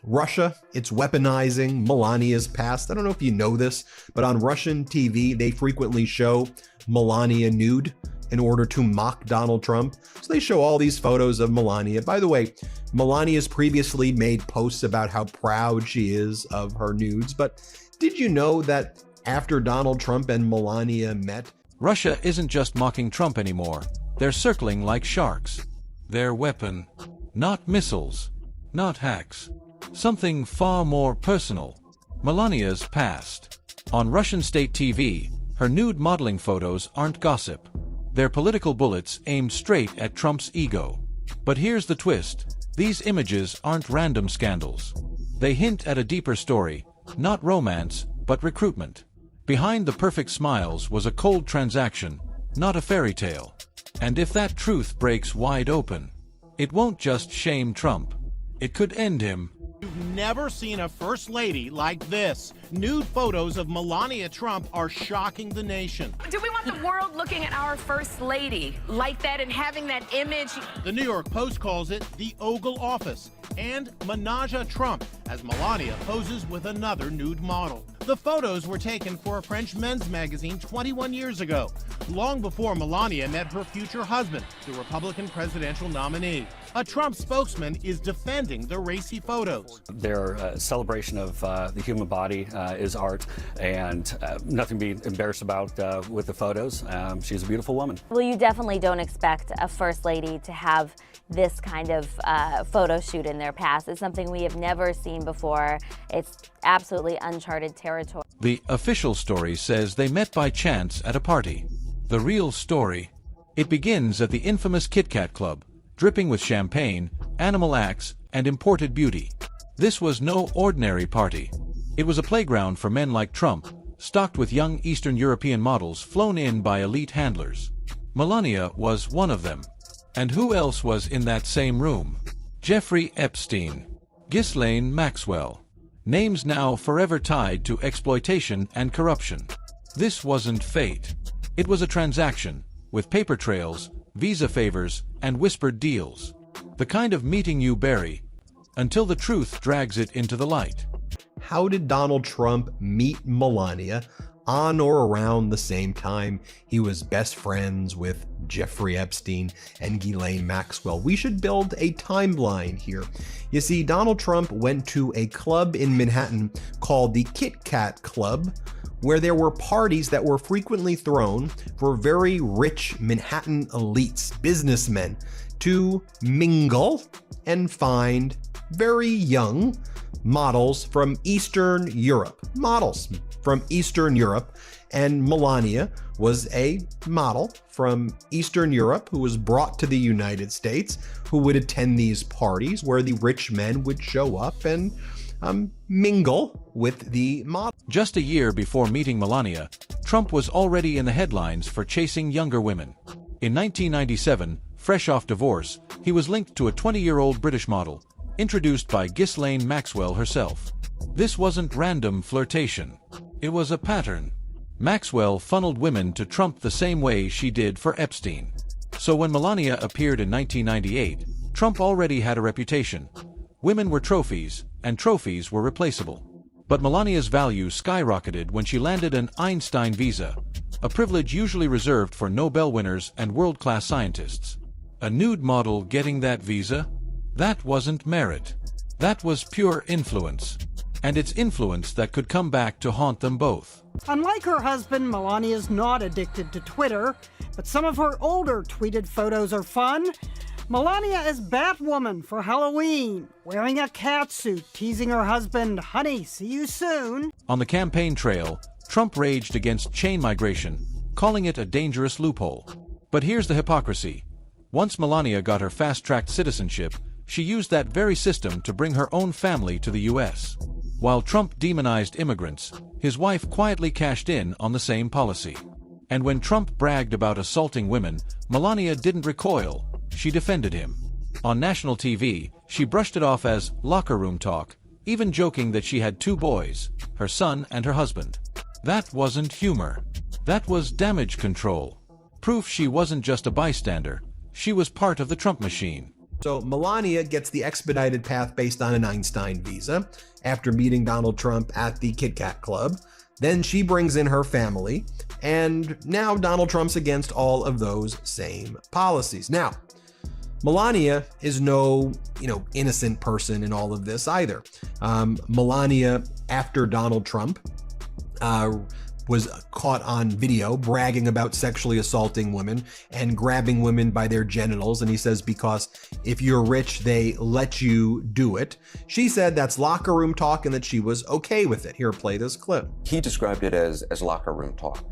Russia, it's weaponizing Melania's past. I don't know if you know this, but on Russian TV, they frequently show Melania nude in order to mock Donald Trump. So they show all these photos of Melania. By the way, Melania's previously made posts about how proud she is of her nudes, but did you know that after Donald Trump and Melania met, Russia isn't just mocking Trump anymore. They're circling like sharks. Their weapon, not missiles, not hacks. Something far more personal. Melania's past. On Russian state TV, her nude modeling photos aren't gossip. They're political bullets aimed straight at Trump's ego. But here's the twist. These images aren't random scandals. They hint at a deeper story, not romance, but recruitment. Behind the perfect smiles was a cold transaction, not a fairy tale. And if that truth breaks wide open, it won't just shame Trump. It could end him. You've never seen a first lady like this. Nude photos of Melania Trump are shocking the nation. Do we want the world looking at our first lady like that and having that image? The New York Post calls it the Oval Office and Melania Trump as Melania poses with another nude model. The photos were taken for a French men's magazine 21 years ago, long before Melania met her future husband, the Republican presidential nominee. A Trump spokesman is defending the racy photos. Their celebration of the human body is art, and nothing to be embarrassed about with the photos. She's a beautiful woman. Well, you definitely don't expect a first lady to have this kind of photo shoot in their past. It's something we have never seen before. It's absolutely uncharted territory. The official story says they met by chance at a party. The real story, it begins at the infamous KitKat Club, dripping with champagne, animal acts, and imported beauty. This was no ordinary party. It was a playground for men like Trump, stocked with young Eastern European models flown in by elite handlers. Melania was one of them. And who else was in that same room? Jeffrey Epstein, Ghislaine Maxwell. Names now forever tied to exploitation and corruption. This wasn't fate. It was a transaction, with paper trails, visa favors, and whispered deals. The kind of meeting you bury, until the truth drags it into the light. how did Donald Trump meet Melania on or around the same time he was best friends with Jeffrey Epstein and Ghislaine Maxwell? We should build a timeline here. You see, Donald Trump went to a club in Manhattan called the KitKat Club, where there were parties that were frequently thrown for very rich Manhattan elites, businessmen, to mingle and find very young models from Eastern Europe. And Melania was a model from Eastern Europe who was brought to the United States, who would attend these parties where the rich men would show up and mingle with the model. Just a year before meeting Melania, Trump was already in the headlines for chasing younger women. In 1997, fresh off divorce, he was linked to a 20-year-old British model, introduced by Ghislaine Maxwell herself. This wasn't random flirtation. It was a pattern. Maxwell funneled women to Trump the same way she did for Epstein. So when Melania appeared in 1998, Trump already had a reputation. Women were trophies, and trophies were replaceable. But Melania's value skyrocketed when she landed an Einstein visa, a privilege usually reserved for Nobel winners and world-class scientists. A nude model getting that visa? That wasn't merit. That was pure influence. And it's influence that could come back to haunt them both. Unlike her husband, Melania's not addicted to Twitter, but some of her older tweeted photos are fun. Melania is Batwoman for Halloween, wearing a catsuit, teasing her husband, "Honey, see you soon." On the campaign trail, Trump raged against chain migration, calling it a dangerous loophole. But here's the hypocrisy. Once Melania got her fast-tracked citizenship, she used that very system to bring her own family to the U.S. While Trump demonized immigrants, his wife quietly cashed in on the same policy. And when Trump bragged about assaulting women, Melania didn't recoil. She defended him. On national TV, she brushed it off as locker room talk, even joking that she had 2 boys, her son and her husband. That wasn't humor. That was damage control. Proof she wasn't just a bystander. She was part of the Trump machine. So Melania gets the expedited path based on an Einstein visa after meeting Donald Trump at the KitKat Club. Then she brings in her family, and now Donald Trump's against all of those same policies. Now, Melania is no, innocent person in all of this either. Melania, after Donald Trump, was caught on video bragging about sexually assaulting women and grabbing women by their genitals. And he says, because if you're rich, they let you do it. She said that's locker room talk and that she was okay with it. Here, play this clip. He described it as locker room talk.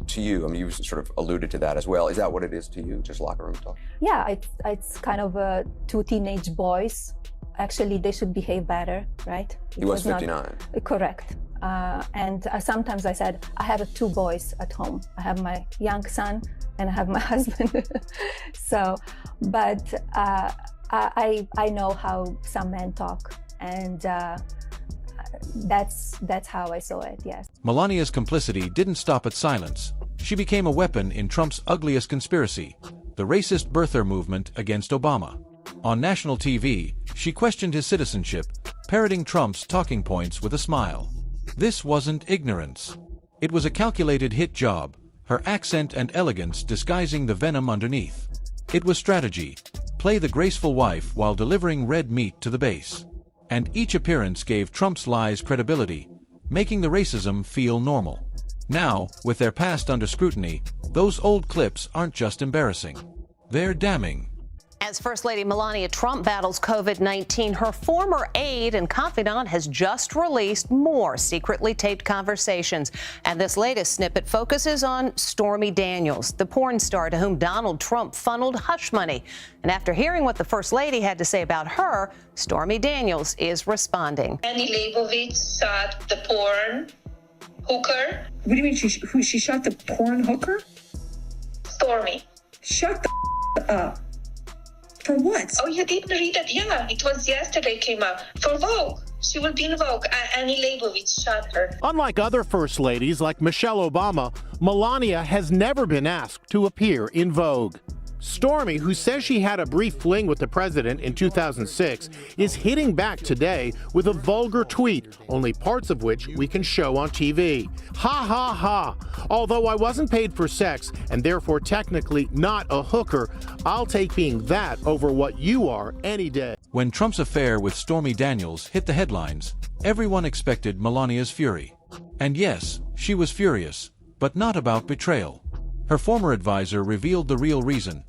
To you, I mean, you sort of alluded to that as well. Is that what it is to you, just locker room talk? Yeah, it's kind of two teenage boys. Actually, they should behave better, right? He was 59. Correct. And sometimes I said, I have two boys at home. I have my young son and I have my husband. But I know how some men talk, and that's how I saw it, yes. Melania's complicity didn't stop at silence. She became a weapon in Trump's ugliest conspiracy, the racist birther movement against Obama. On national TV, she questioned his citizenship, parroting Trump's talking points with a smile. This wasn't ignorance. It was a calculated hit job, her accent and elegance disguising the venom underneath. It was strategy. Play the graceful wife while delivering red meat to the base. And each appearance gave Trump's lies credibility, making the racism feel normal. Now, with their past under scrutiny, those old clips aren't just embarrassing. They're damning. As First Lady Melania Trump battles COVID-19, her former aide and confidant has just released more secretly taped conversations. And this latest snippet focuses on Stormy Daniels, the porn star to whom Donald Trump funneled hush money. And after hearing what the First Lady had to say about her, Stormy Daniels is responding. Annie Leibovitz shot the porn hooker. What do you mean she shot the porn hooker? Stormy. Shut the up. For what? Oh, you didn't read it? Yeah, it was yesterday came up. For Vogue. She will be in Vogue. Annie Leibovitz shot her. Unlike other first ladies like Michelle Obama, Melania has never been asked to appear in Vogue. Stormy, who says she had a brief fling with the president in 2006, is hitting back today with a vulgar tweet, only parts of which we can show on TV. Ha ha ha. Although I wasn't paid for sex and therefore technically not a hooker, I'll take being that over what you are any day. When Trump's affair with Stormy Daniels hit the headlines, everyone expected Melania's fury. And yes, she was furious, but not about betrayal. Her former advisor revealed the real reason.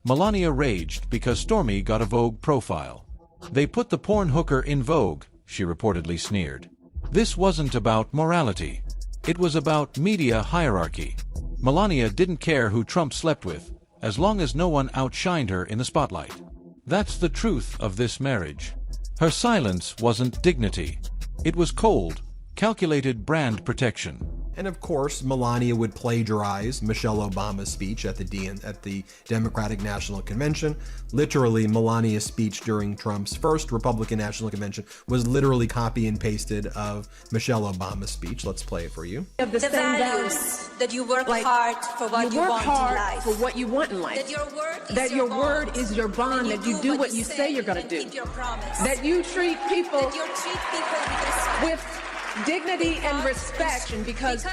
Melania raged because Stormy got a Vogue profile. They put the porn hooker in Vogue, she reportedly sneered. This wasn't about morality. It was about media hierarchy. Melania didn't care who Trump slept with, as long as no one outshined her in the spotlight. That's the truth of this marriage. Her silence wasn't dignity. It was cold, calculated brand protection. And of course, Melania would plagiarize Michelle Obama's speech at the Democratic National Convention. Literally, Melania's speech during Trump's first Republican National Convention was literally copy and pasted of Michelle Obama's speech. Let's play it for you. The values that you work hard for what you want in life. For what you want in life. That your word is your bond. That you do what you say you're going to do. Keep your promise. That you treat people with dignity and respect, because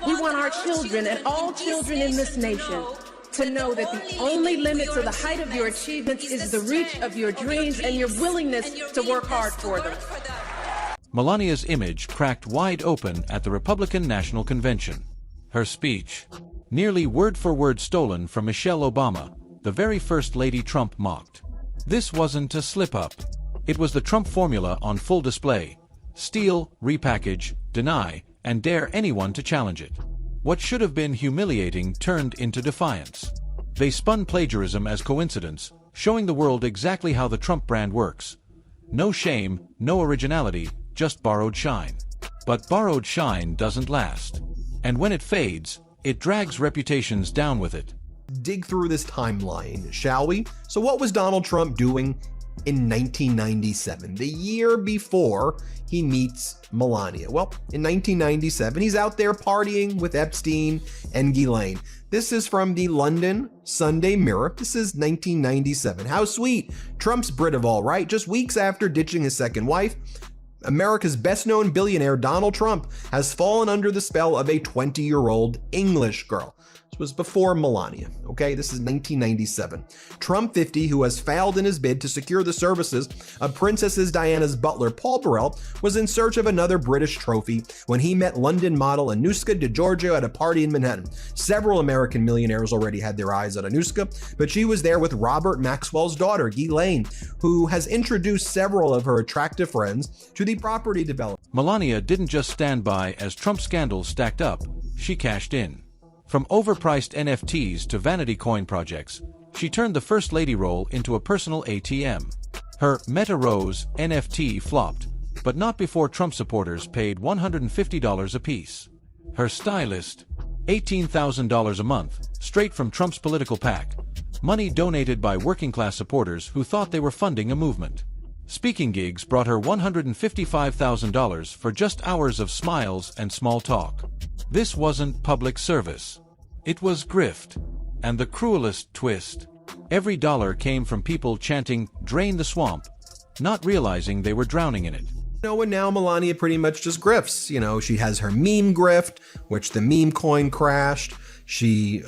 we want our children and all children in this nation to know that the only limit to the height of your achievements is the reach of your dreams and your willingness to work hard for them. Melania's image cracked wide open at the Republican National Convention. Her speech, nearly word for word stolen from Michelle Obama, the very first lady Trump mocked. This wasn't a slip-up. It was the Trump formula on full display. Steal, repackage, deny, and dare anyone to challenge it. What should have been humiliating turned into defiance. They spun plagiarism as coincidence, showing the world exactly how the Trump brand works. No shame, no originality, just borrowed shine. But borrowed shine doesn't last. And when it fades, it drags reputations down with it. Dig through this timeline, shall we? So what was Donald Trump doing in 1997, the year before he meets Melania. Well, in 1997, he's out there partying with Epstein and Ghislaine. This is from the London Sunday Mirror. This is 1997. How sweet. Trump's Brit of all, right? Just weeks after ditching his second wife, America's best-known billionaire Donald Trump has fallen under the spell of a 20-year-old English girl. This was before Melania, okay? This is 1997. Trump, 50, who has failed in his bid to secure the services of Princess Diana's butler, Paul Burrell, was in search of another British trophy when he met London model Anuska DeGiorgio at a party in Manhattan. Several American millionaires already had their eyes on Anuska, but she was there with Robert Maxwell's daughter, Ghislaine, who has introduced several of her attractive friends to the property developer. Melania didn't just stand by as Trump scandals stacked up, she cashed in. From overpriced NFTs to vanity coin projects, she turned the First Lady role into a personal ATM. Her Meta Rose NFT flopped, but not before Trump supporters paid $150 apiece. Her stylist, $18,000 a month, straight from Trump's political PAC, money donated by working-class supporters who thought they were funding a movement. Speaking gigs brought her $155,000 for just hours of smiles and small talk. This wasn't public service. It was grift. And the cruelest twist. Every dollar came from people chanting, "Drain the swamp," not realizing they were drowning in it. And now Melania pretty much just grifts. She has her meme grift, which the meme coin crashed. She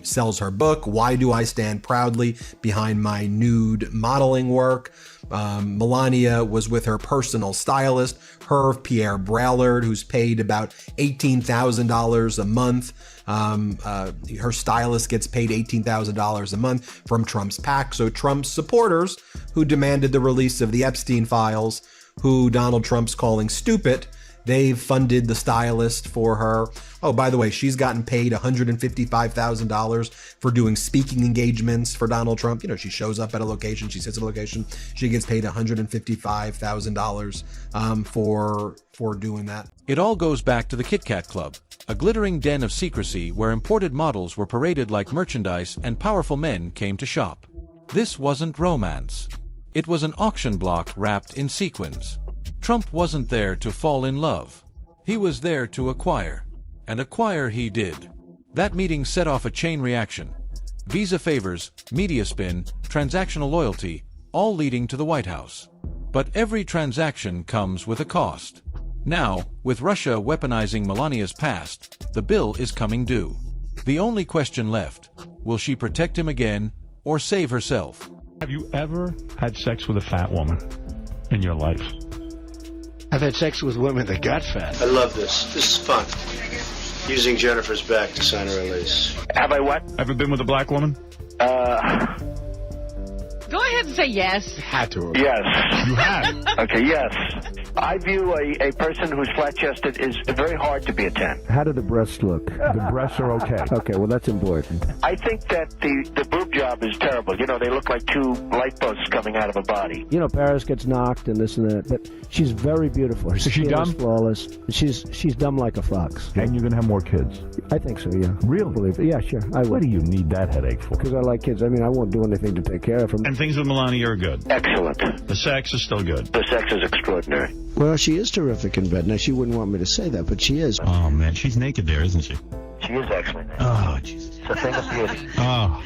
sells her book, Why Do I Stand Proudly Behind My Nude Modeling Work. Melania was with her personal stylist, Herve Pierre Brallard, who's paid about $18,000 a month. Her stylist gets paid $18,000 a month from Trump's PAC. So Trump's supporters, who demanded the release of the Epstein files, who Donald Trump's calling stupid, they've funded the stylist for her. Oh, by the way, she's gotten paid $155,000 for doing speaking engagements for Donald Trump. She shows up at a location, she sits at a location, she gets paid $155,000 for doing that. It all goes back to the KitKat Club, a glittering den of secrecy where imported models were paraded like merchandise and powerful men came to shop. This wasn't romance. It was an auction block wrapped in sequins. Trump wasn't there to fall in love. He was there to acquire. And acquire he did. That meeting set off a chain reaction. Visa favors, media spin, transactional loyalty, all leading to the White House. But every transaction comes with a cost. Now, with Russia weaponizing Melania's past, the bill is coming due. The only question left, will she protect him again or save herself? Have you ever had sex with a fat woman in your life? I've had sex with women that got fat. I love this. This is fun. Using Jennifer's back to sign her release. Have I what? Ever been with a black woman? Go ahead and say yes. Had to. Yes. You have? Okay, yes. I view a person who's flat-chested is very hard to be a 10. How do the breasts look? The breasts are okay. Okay, well, that's important. I think that the boob job is terrible. They look like two light posts coming out of a body. Paris gets knocked and this and that, but she's very beautiful. Her skin is flawless. She's dumb like a fox. And you're going to have more kids? I think so, yeah. Really? Believe it. Yeah, sure. I would. What do you need that headache for? Because I like kids. I won't do anything to take care of them. And things with Melania are good? Excellent. The sex is still good? The sex is extraordinary. Well, she is terrific in bed. Now, she wouldn't want me to say that, but she is. Oh, man. She's naked there, isn't she? She is actually naked. Oh, Jesus. It's a thing of beauty. Oh,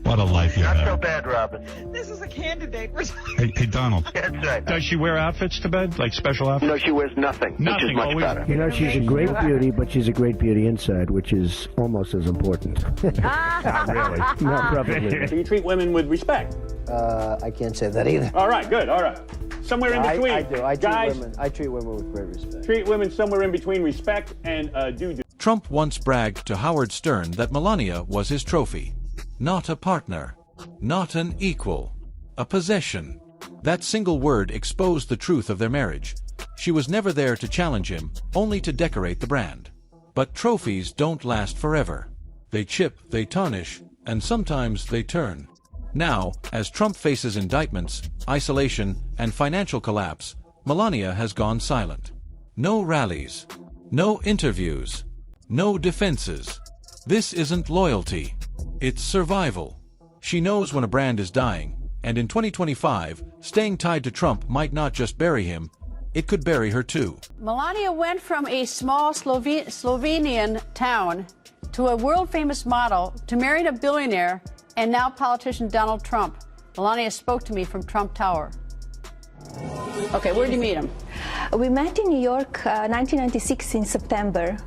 what a life you have. Not so bad, Robin. This is a candidate. Hey, Donald. That's right. Does she wear outfits to bed? Like special outfits? No, she wears nothing. Nothing. Which is much Always. better. She's a great beauty, but she's a great beauty inside, which is almost as important. Not really. Not probably. Do you treat women with respect? I can't say that either. All right, good, all right. Somewhere in between. I do. I treat women with great respect. Treat women somewhere in between respect and do. Trump once bragged to Howard Stern that Melania was his trophy. Not a partner. Not an equal. A possession. That single word exposed the truth of their marriage. She was never there to challenge him, only to decorate the brand. But trophies don't last forever. They chip, they tarnish, and sometimes they turn. Now, as Trump faces indictments, isolation, and financial collapse, Melania has gone silent. No rallies. No interviews. No defenses. This isn't loyalty. It's survival. She knows when a brand is dying, And in 2025, staying tied to Trump might not just bury him, it could bury her too. Melania went from a small Slovenian town to a world-famous model to marrying a billionaire and now politician Donald Trump. Melania spoke to me from Trump Tower. Okay, where did you meet him? We met in New York 1996 in September.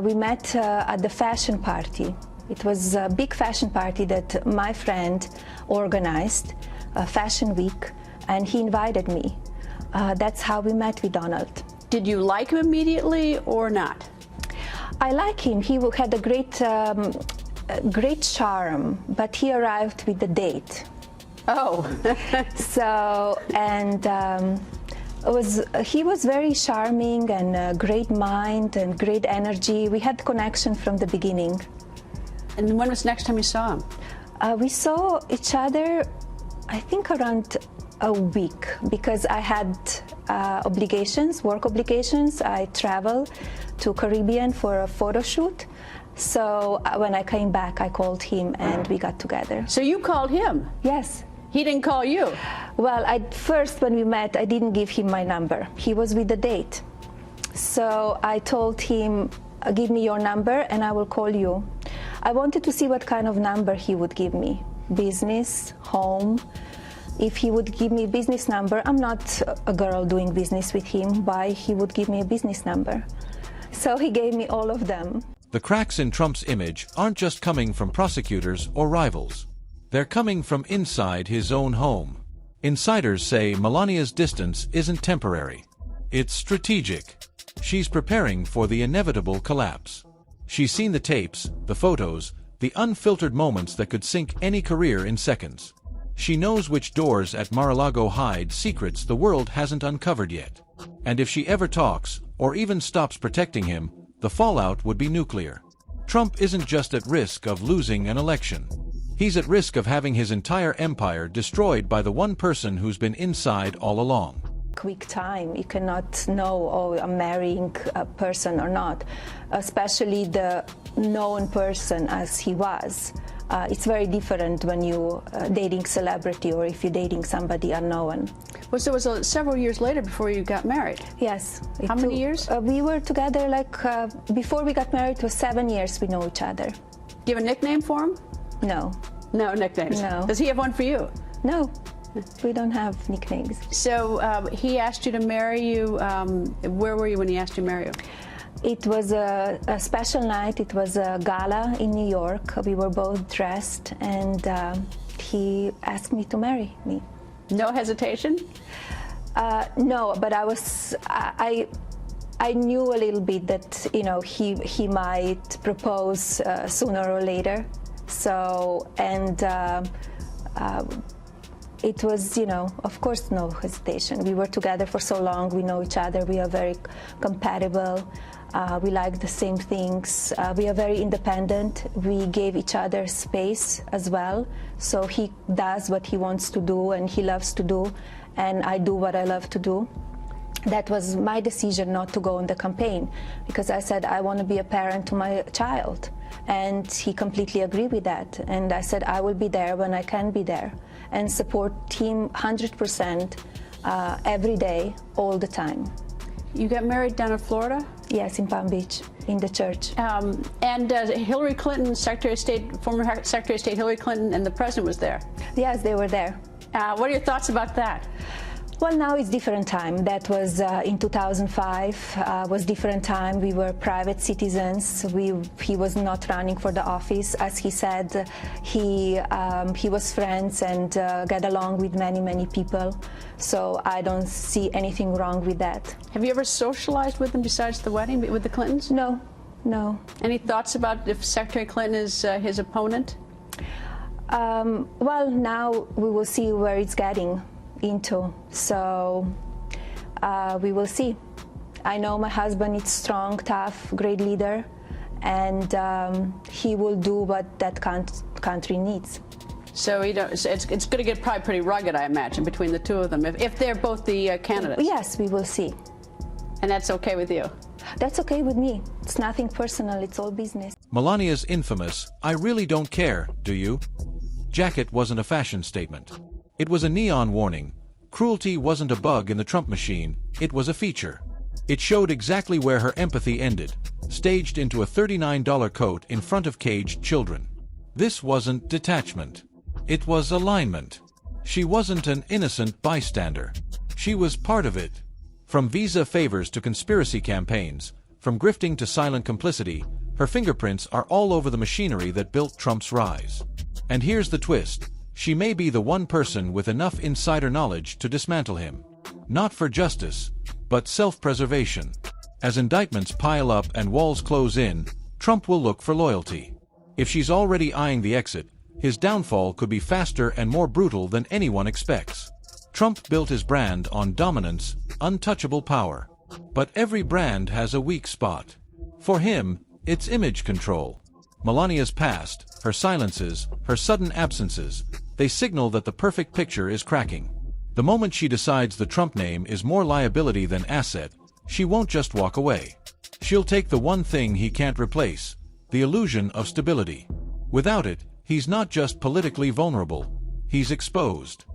We met at the fashion party. It was a big fashion party that my friend organized, Fashion Week, and he invited me. That's how we met with Donald. Did you like him immediately or not? I like him. He had a great charm, but he arrived with the date. Oh. So, and he was very charming and a great mind and great energy. We had connection from the beginning. And when was the next time you saw him? We saw each other, I think, around a week, because I had work obligations. I traveled to Caribbean for a photo shoot. So when I came back, I called him and we got together. So you called him? Yes. He didn't call you? Well, first when we met, I didn't give him my number. He was with the date. So I told him, give me your number and I will call you. I wanted to see what kind of number he would give me. Business, home. If he would give me a business number, I'm not a girl doing business with him. Why he would give me a business number? So he gave me all of them. The cracks in Trump's image aren't just coming from prosecutors or rivals. They're coming from inside his own home. Insiders say Melania's distance isn't temporary. It's strategic. She's preparing for the inevitable collapse. She's seen the tapes, the photos, the unfiltered moments that could sink any career in seconds. She knows which doors at Mar-a-Lago hide secrets the world hasn't uncovered yet. And if she ever talks, or even stops protecting him, the fallout would be nuclear. Trump isn't just at risk of losing an election. He's at risk of having his entire empire destroyed by the one person who's been inside all along. Quick time. You cannot know, oh, I'm marrying a person or not, especially the known person as he was. It's very different when you're dating celebrity or if you're dating somebody unknown. Well, so it was several years later before you got married? Yes. How many years? We were together before we got married, it was 7 years we know each other. Do you have a nickname for him? No. No nicknames? No. Does he have one for you? No. We don't have nicknames. So he asked you to marry you. Where were you when he asked you to marry you? It was a special night. It was a gala in New York. We were both dressed, and he asked me to marry me. No hesitation? No, but I knew a little bit that he might propose sooner or later. So it was, of course, no hesitation. We were together for so long. We know each other. We are very compatible. We like the same things. We are very independent. We gave each other space as well. So he does what he wants to do and he loves to do, and I do what I love to do. That was my decision not to go on the campaign, because I said I want to be a parent to my child. And he completely agreed with that. And I said I will be there when I can be there and support him 100% every day, all the time. You got married down in Florida? Yes, in Palm Beach, in the church. And Hillary Clinton, former Secretary of State Hillary Clinton, and the president was there? Yes, they were there. What are your thoughts about that? Well, now it's different time. That was in 2005, was different time. We were private citizens. He was not running for the office. As he said, he was friends and got along with many, many people. So I don't see anything wrong with that. Have you ever socialized with them besides the wedding, with the Clintons? No, no. Any thoughts about if Secretary Clinton is his opponent? Well, now we will see where it's getting into, so we will see. I know my husband is strong, tough, great leader, and he will do what that country needs. So it's going to get probably pretty rugged, I imagine, between the two of them, if they're both the candidates. Yes, we will see. And that's okay with you? That's okay with me. It's nothing personal, it's all business. Melania's infamous, "I really don't care, do you?" jacket wasn't a fashion statement. It was a neon warning. Cruelty wasn't a bug in the Trump machine, it was a feature. It showed exactly where her empathy ended, staged into a $39 coat in front of caged children. This wasn't detachment. It was alignment. She wasn't an innocent bystander. She was part of it. From visa favors to conspiracy campaigns, from grifting to silent complicity, her fingerprints are all over the machinery that built Trump's rise. And here's the twist. She may be the one person with enough insider knowledge to dismantle him. Not for justice, but self-preservation. As indictments pile up and walls close in, Trump will look for loyalty. If she's already eyeing the exit, his downfall could be faster and more brutal than anyone expects. Trump built his brand on dominance, untouchable power. But every brand has a weak spot. For him, it's image control. Melania's past, her silences, her sudden absences, they signal that the perfect picture is cracking. The moment she decides the Trump name is more liability than asset, she won't just walk away. She'll take the one thing he can't replace, the illusion of stability. Without it, he's not just politically vulnerable, he's exposed.